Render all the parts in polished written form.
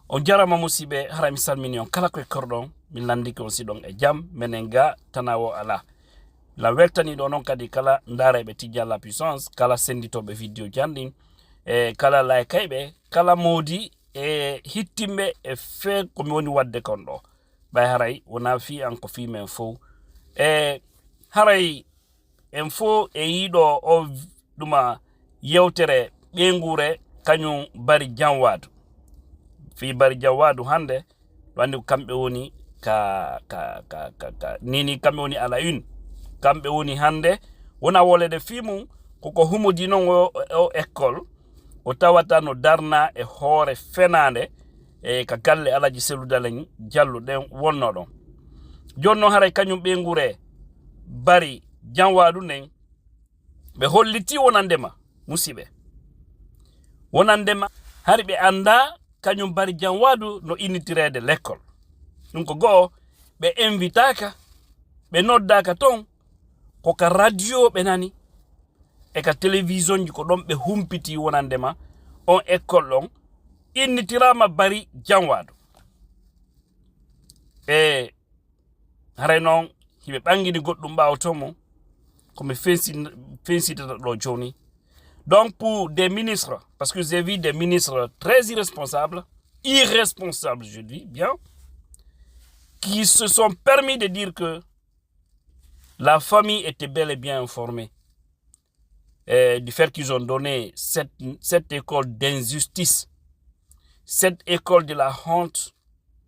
on jarama musibe harami salmini on kala koye korɗon min landiki on siɗon e jam menen ga tanawo ala la weltani ɗo noon kadi kala ndareɓe Tidjane la puissance kala senditoɓe vidéo janɗin e kala laykayɓe kala moodi e hittimɓe e fe komi woni wadde kon ɗo ɓay haray wona fi an ko fi men fo e haray en fo e yiɗo o ɗuma yewtere ɓeygure kañum Bari Janwadu fi Bari Janwadu hande ɗo andi kamɓe woni nini kamɓe woni ala une kamɓe woni hande wona wolede fimu koko humodi non o école o tawata no darna e hoore fenande e ka galle Alaji Cellou Dalein Diallo ɗen wonno ɗon jonno haray kañum ɓeygure Bari Janwadu nden ɓe holliti wonandema musiɓe wonandema hari ɓe anda kañum Bari Janwadu no innitirede l'école ɗum ko goo ɓe invitaka ɓe noddaka ton koka radio ɓe nani e ka télévision ji ko ɗon ɓe humpiti wonandema on école ɗon innitirama Bari Janwadu e haray noon hiɓe ɓangini goɗɗum ɓawotomo komi fensitata ɗo joni. Donc pour des ministres, parce que j'ai vu des ministres très irresponsables je dis bien, qui se sont permis de dire que la famille était bel et bien informée du fait qu'ils ont donné cette école d'injustice, cette école de la honte.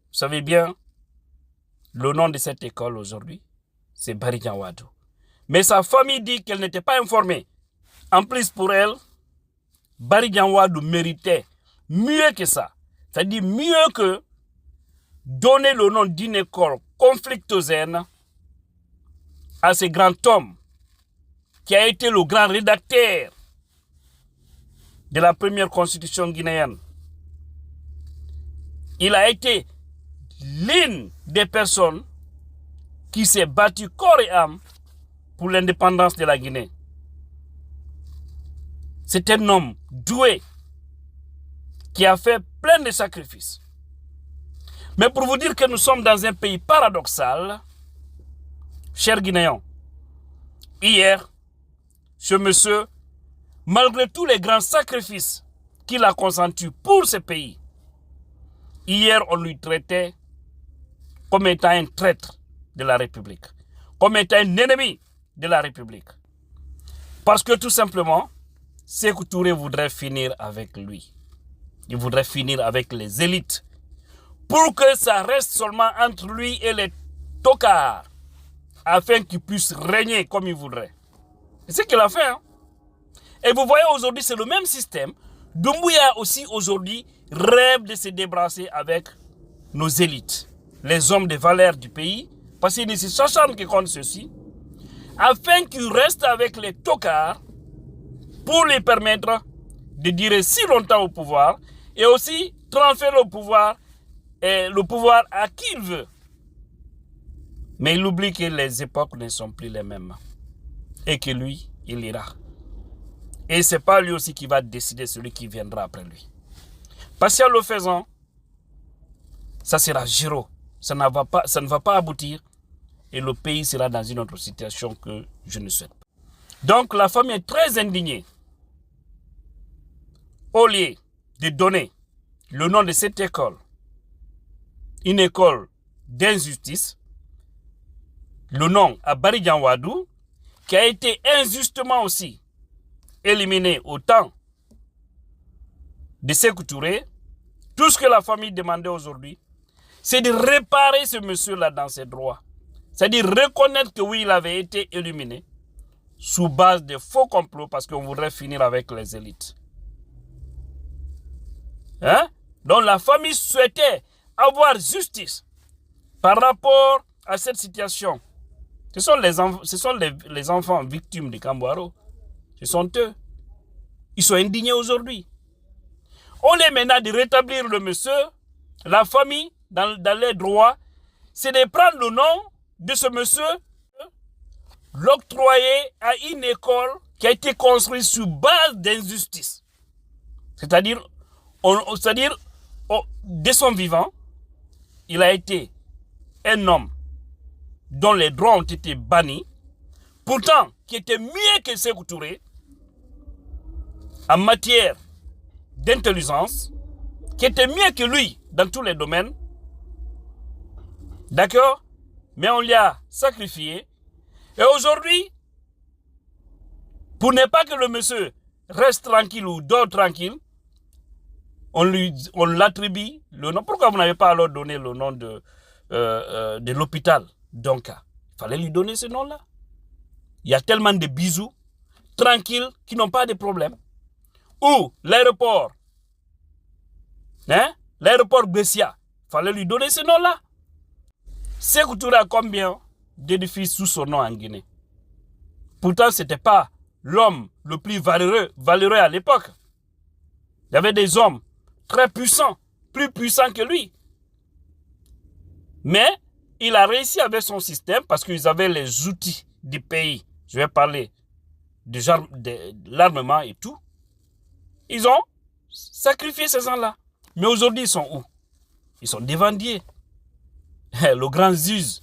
Vous savez bien, le nom de cette école aujourd'hui, c'est Bari Janwadu. Mais sa famille dit qu'elle n'était pas informée. En plus, pour elle, Bari Janwadu méritait mieux que ça. C'est-à-dire mieux que donner le nom d'une école conflictogène à ce grand homme qui a été le grand rédacteur de la première constitution guinéenne. Il a été l'une des personnes qui s'est battue corps et âme pour l'indépendance de la Guinée. C'est un homme doué qui a fait plein de sacrifices. Mais pour vous dire que nous sommes dans un pays paradoxal, chers Guinéens, hier, ce monsieur, malgré tous les grands sacrifices qu'il a consentis pour ce pays, hier on lui traitait comme étant un traître de la République, comme étant un ennemi de la République. Parce que tout simplement, Sékou Touré voudrait finir avec lui. Il voudrait finir avec les élites pour que ça reste seulement entre lui et les tocards afin qu'il puisse régner comme il voudrait. C'est ce qu'il a fait. Hein? Et vous voyez aujourd'hui, c'est le même système. Doumbouya aussi aujourd'hui rêve de se débarrasser avec nos élites, les hommes de valeur du pays, parce qu'il ne se s'acharne que contre ceci, afin qu'ils restent avec les tocards pour lui permettre de durer si longtemps au pouvoir et aussi transférer le pouvoir à qui il veut. Mais il oublie que les époques ne sont plus les mêmes et que lui, il ira. Et ce n'est pas lui aussi qui va décider celui qui viendra après lui. Parce qu'en le faisant, ça sera zéro. Ça ne va pas aboutir et le pays sera dans une autre situation que je ne souhaite pas. Donc la famille est très indignée. Au lieu de donner le nom de cette école, une école d'injustice, le nom à Bari Janwadu, qui a été injustement aussi éliminé au temps de Sékou Touré, tout ce que la famille demandait aujourd'hui, c'est de réparer ce monsieur-là dans ses droits. C'est-à-dire reconnaître que oui, il avait été éliminé sous base de faux complots parce qu'on voudrait finir avec les élites. Hein? Donc la famille souhaitait avoir justice par rapport à cette situation. Ce sont les enfants victimes de Kambouaro. Ce sont eux. Ils sont indignés aujourd'hui. On les maintenant de rétablir le monsieur, la famille, dans les droits, c'est de prendre le nom de ce monsieur, l'octroyer à une école qui a été construite sur base d'injustice. C'est-à-dire, de son vivant, il a été un homme dont les droits ont été bannis, pourtant qui était mieux que Sékou Touré en matière d'intelligence, qui était mieux que lui dans tous les domaines. D'accord? Mais on l'a sacrifié. Et aujourd'hui, pour ne pas que le monsieur reste tranquille ou dort tranquille, on l'attribue le nom. Pourquoi vous n'avez pas alors donné le nom de l'hôpital Donka? Il fallait lui donner ce nom-là. Il y a tellement de bisous tranquilles qui n'ont pas de problème. Ou l'aéroport, hein? L'aéroport Bessia, il fallait lui donner ce nom-là. Sékou Touré a combien d'édifices sous son nom en Guinée? Pourtant, ce n'était pas l'homme le plus valeureux à l'époque. Il y avait des hommes très puissants, plus puissants que lui. Mais il a réussi avec son système parce qu'ils avaient les outils du pays. Je vais parler de l'armement et tout. Ils ont sacrifié ces gens-là. Mais aujourd'hui, ils sont où? Ils sont dévendiés. Le grand Ziz,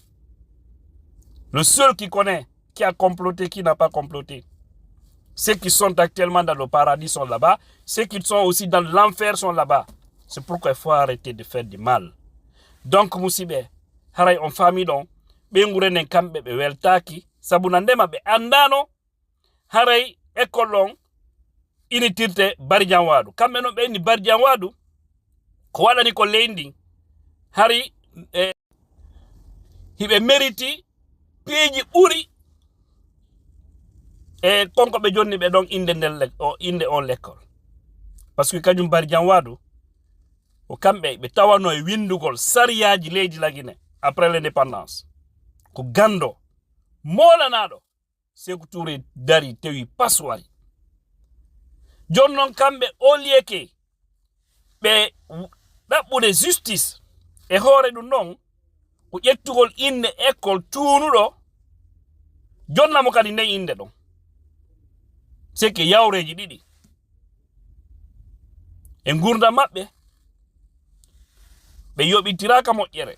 le seul qui connaît, qui a comploté, qui n'a pas comploté. Ceux qui sont actuellement dans le paradis sont là-bas. Ceux qui sont aussi dans l'enfer sont là-bas. C'est pourquoi il faut arrêter de faire du mal. Donc, Moussibé, haray on famille donc, bengurene kambe be weltaki, sabunandema be andano, haray ekolon, initirte barjanwadu. Kambe no be ni barjanwadu, ko wala ni ko lendi, hari, hibe meriti, peji uri, e konko be jonni be don inde on l'école. Parce que kanyum barjanwadu, o kambe be tawano e windugol sariyaji leydi la Guinée après l'indépendance ko gando molanado Sékou Touré dari tewi paswari jonnon kambe o lieke be dabbude justice e hoore dum non ko ƴettugol inde école tuunuɗo jonnamo kadi nden inde ɗon c'est que yawreji ɗiɗi e gurda maɓɓe ɓe yoɓitiraka moƴƴere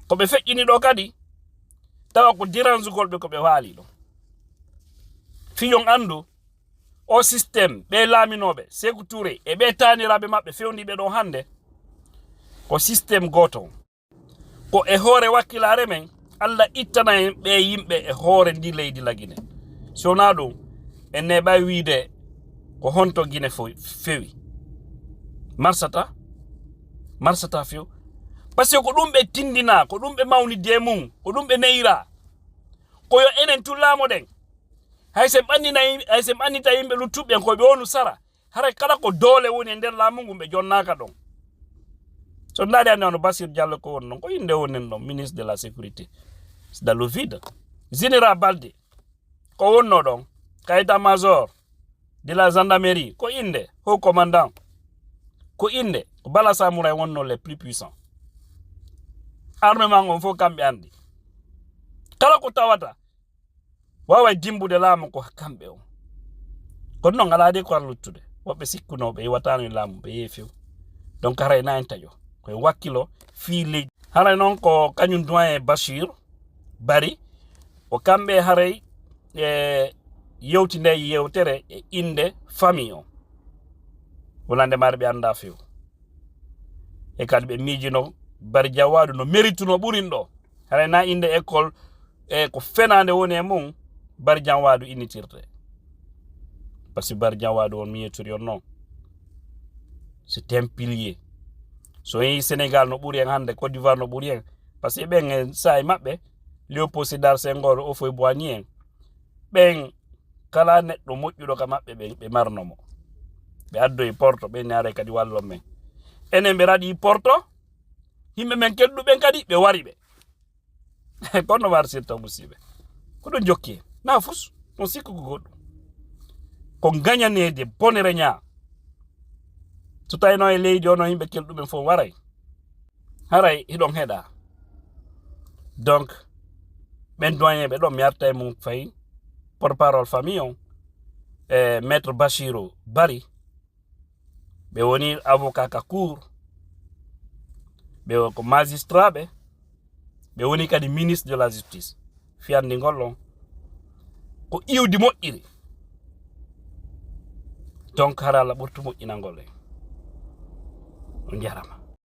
ko ɓe feƴƴini ɗo kadi tawa ko diransugol ɓe ko ɓe waali ɗo fiyon andu o système ɓe laaminoɓe Sékou Touré e ɓe taniraɓe maɓɓe fewniɓe ɗon hande ko système goto ko e hoore wakkilare men Allah ittana en ɓe yimɓe e hoore ndi leydi la Guinée si wona ɗum en neɓa wiide ko honto Guinée fewi marsata few parce que ko ɗum ɓe tindina ko ɗum ɓe mawnide mum ko ɗum ɓe neyira koyo enen tullamo ɗen hayse ɓannita yimɓe luttuɓɓen koɓe wonu sara haray kala ko doole woni e nder laamu ngu ɓe jonnaka ɗon so ndaari hannde ono Bassirou Diallo ko woni ɗon ko inde wonen ɗon ministre de la sécurité c'est dans le vide. Général Baldé ko wonno ɗon ka état major de la gendarmerie ko inde haut commandant ko inde ko Bala Samouraï wonno les plus puissants armement on fof kamɓe andi kala ko tawata wawa dimbude laamu ko kamɓe on kono noon alaade ko ar luttude woɓɓe sikkunoɓe iwatano e laamu ɓe yehi few donc haray na en taƴo koye wakkilo fii leydi haray noon ko kañum doyen Bachir Bari o kamɓe haray yewtinde yewtere e inde famille on wonande mare ɓe anda few e kadi ɓe miijino Bari Diawadu no mérituno ɓurin ɗo haray na inde école e ko fenande woni e mum Bari Diawadu initirte par ce que Bari Diawadu on miyetori on noon c'est un pilier so yehi Sénégal no ɓuri en hande Côte d'Ivoire no ɓuri en par ce que ɓen en sa e maɓɓe Léopold Sédar Senghor Houphouët-Boigny en ɓen kala neɗɗo moƴƴuɗo ka maɓɓe ɓe marnomo ɓe addoyi porto ɓen ne aray kadi wallon men enen ɓe raɗi porto yimɓe men kedduɓen kadi ɓe wari ɓe kono warsirta musiɓe ko ɗon jokki na fus on sikku ko goɗɗum ko gañanede bonere ñaa so tawino e leydi ono yimɓe kelɗuɓen fof waray haray hiɗon heɗa donc ɓen doyen ɓe ɗon mi arta e mum fayi porte parole famille on maître Bachirou Bari ɓe woni avocat ka cour ɓe ko magistrat ɓe woni kadi ministre de la justice fiyande ngol ko iwdi moƴƴiri donc hara Allah ɓurtu moƴƴinangol on jarama.